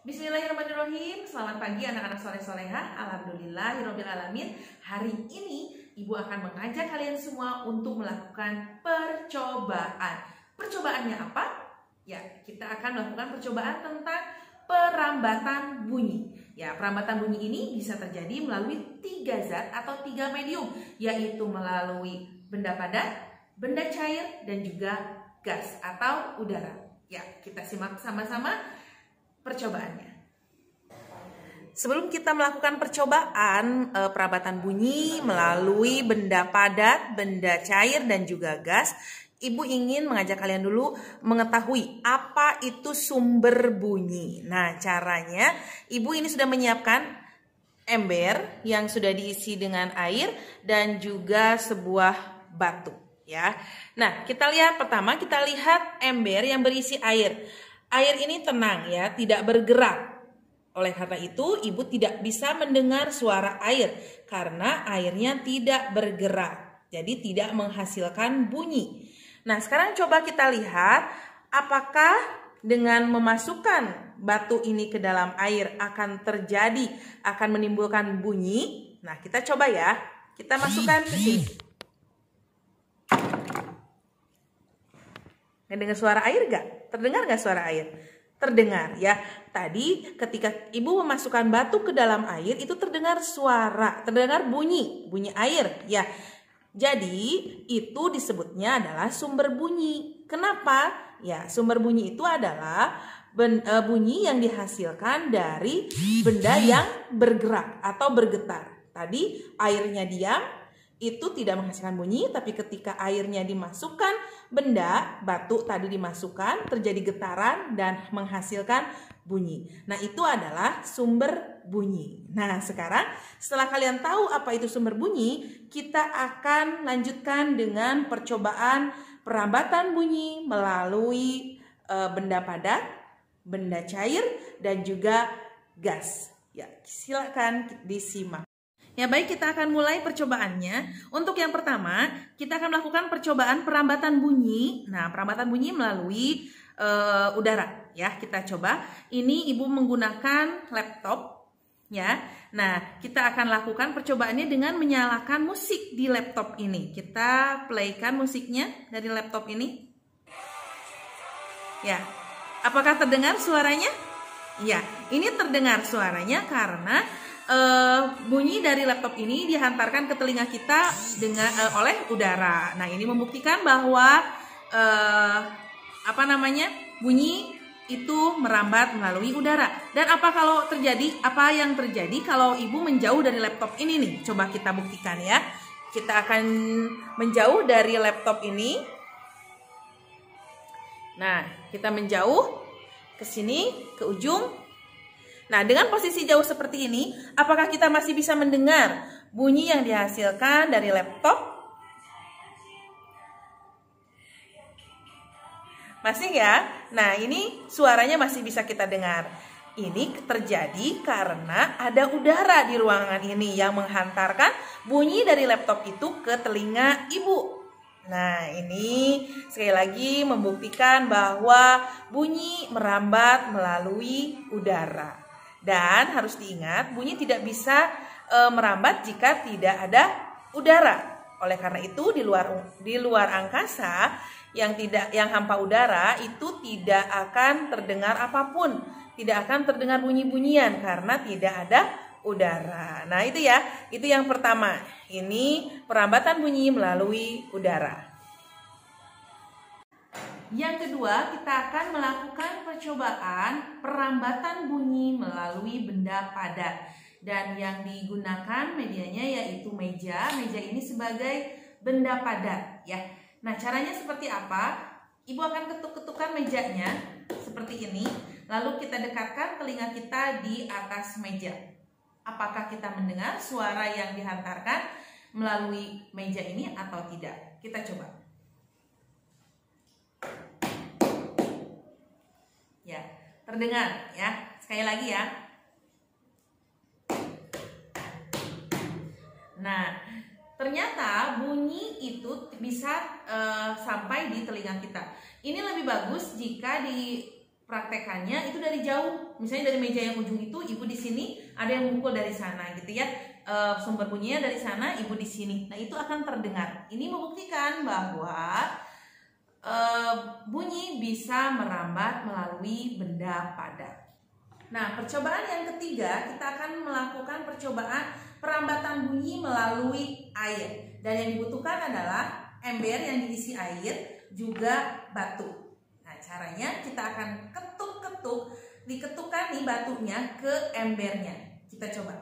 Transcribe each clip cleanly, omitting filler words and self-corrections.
Bismillahirrahmanirrahim. Selamat pagi anak-anak soleh-solehah. Alhamdulillahirrahmanirrahim. Hari ini Ibu akan mengajak kalian semua untuk melakukan percobaan. Percobaannya apa? Ya, kita akan melakukan percobaan tentang perambatan bunyi. Ya, perambatan bunyi ini bisa terjadi melalui 3 zat atau 3 medium, yaitu melalui benda padat, benda cair, dan juga gas atau udara. Ya, kita simak sama-sama percobaannya. Sebelum kita melakukan percobaan perambatan bunyi melalui benda padat, benda cair, dan juga gas, Ibu ingin mengajak kalian dulu mengetahui apa itu sumber bunyi. Nah, caranya Ibu ini sudah menyiapkan ember yang sudah diisi dengan air dan juga sebuah batu, ya. Nah, kita lihat pertama, kita lihat ember yang berisi air. Air ini tenang, ya, tidak bergerak. Oleh karena itu, Ibu tidak bisa mendengar suara air karena airnya tidak bergerak. Jadi tidak menghasilkan bunyi. Nah, sekarang coba kita lihat apakah dengan memasukkan batu ini ke dalam air akan menimbulkan bunyi. Nah, kita coba ya. Kita masukkan ke sini. Dengar suara air gak? Terdengar gak suara air? Terdengar, ya. Tadi ketika Ibu memasukkan batu ke dalam air, itu terdengar suara, terdengar bunyi air, ya. Jadi itu disebutnya adalah sumber bunyi. Kenapa? Ya, sumber bunyi itu adalah bunyi yang dihasilkan dari benda yang bergerak atau bergetar. Tadi airnya diam, itu tidak menghasilkan bunyi, tapi ketika airnya dimasukkan, batu tadi dimasukkan, terjadi getaran dan menghasilkan bunyi. Nah, itu adalah sumber bunyi. Nah, sekarang setelah kalian tahu apa itu sumber bunyi, kita akan lanjutkan dengan percobaan perambatan bunyi melalui benda padat, benda cair, dan juga gas. Ya, silakan disimak. Ya, baik, kita akan mulai percobaannya. Untuk yang pertama, kita akan melakukan percobaan perambatan bunyi. Nah, perambatan bunyi melalui udara, ya. Kita coba. Ini Ibu menggunakan laptop, ya. Nah, kita akan lakukan percobaannya dengan menyalakan musik di laptop ini. Kita playkan musiknya dari laptop ini. Ya. Apakah terdengar suaranya? Ya, ini terdengar suaranya karena bunyi dari laptop ini dihantarkan ke telinga kita oleh udara. Nah, ini membuktikan bahwa bunyi itu merambat melalui udara. Dan apa yang terjadi kalau Ibu menjauh dari laptop ini nih? Coba kita buktikan, ya. Kita akan menjauh dari laptop ini. Nah, kita menjauh ke sini, ke ujung. Nah, dengan posisi jauh seperti ini, apakah kita masih bisa mendengar bunyi yang dihasilkan dari laptop? Masih, ya? Nah, ini suaranya masih bisa kita dengar. Ini terjadi karena ada udara di ruangan ini yang menghantarkan bunyi dari laptop itu ke telinga Ibu. Nah, ini sekali lagi membuktikan bahwa bunyi merambat melalui udara. Dan harus diingat, bunyi tidak bisa merambat jika tidak ada udara. Oleh karena itu, di luar angkasa yang hampa udara itu tidak akan terdengar apapun, tidak akan terdengar bunyi-bunyian karena tidak ada udara. Nah, itu ya, itu yang pertama. Ini perambatan bunyi melalui udara. Yang kedua, kita akan melakukan percobaan perambatan bunyi melalui benda padat. Dan yang digunakan medianya yaitu meja. Meja ini sebagai benda padat, ya. Nah, caranya seperti apa? Ibu akan ketuk-ketukan mejanya seperti ini. Lalu kita dekatkan telinga kita di atas meja. Apakah kita mendengar suara yang dihantarkan melalui meja ini atau tidak? Kita coba. Ya, terdengar, ya. Sekali lagi, ya. Nah, ternyata bunyi itu bisa sampai di telinga kita. Ini lebih bagus jika di praktekannya itu dari jauh. Misalnya dari meja yang ujung itu, ibu di sini, ada yang mukul dari sana gitu ya. Sumber bunyinya dari sana, ibu di sini. Nah, itu akan terdengar. Ini membuktikan bahwa bunyi bisa merambat melalui benda padat. Nah, percobaan yang ketiga, kita akan melakukan percobaan perambatan bunyi melalui air. Dan yang dibutuhkan adalah ember yang diisi air, juga batu. Nah, caranya kita akan ketuk-ketuk, diketukkan nih batunya ke embernya. Kita coba.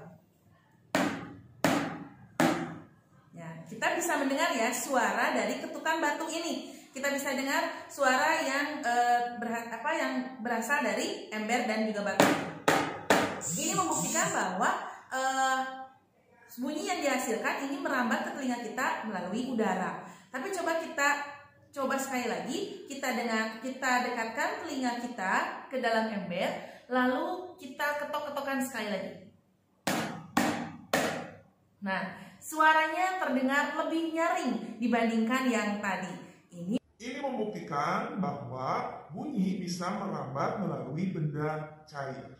Ya, kita bisa mendengar ya suara dari ketukan batu ini. Kita bisa dengar suara yang yang berasal dari ember dan juga batu. Ini membuktikan bahwa bunyi yang dihasilkan ini merambat ke telinga kita melalui udara. Tapi coba sekali lagi, kita dekatkan telinga kita ke dalam ember, lalu kita ketok-ketokan sekali lagi. Nah, suaranya terdengar lebih nyaring dibandingkan yang tadi. Ini membuktikan bahwa bunyi bisa merambat melalui benda cair.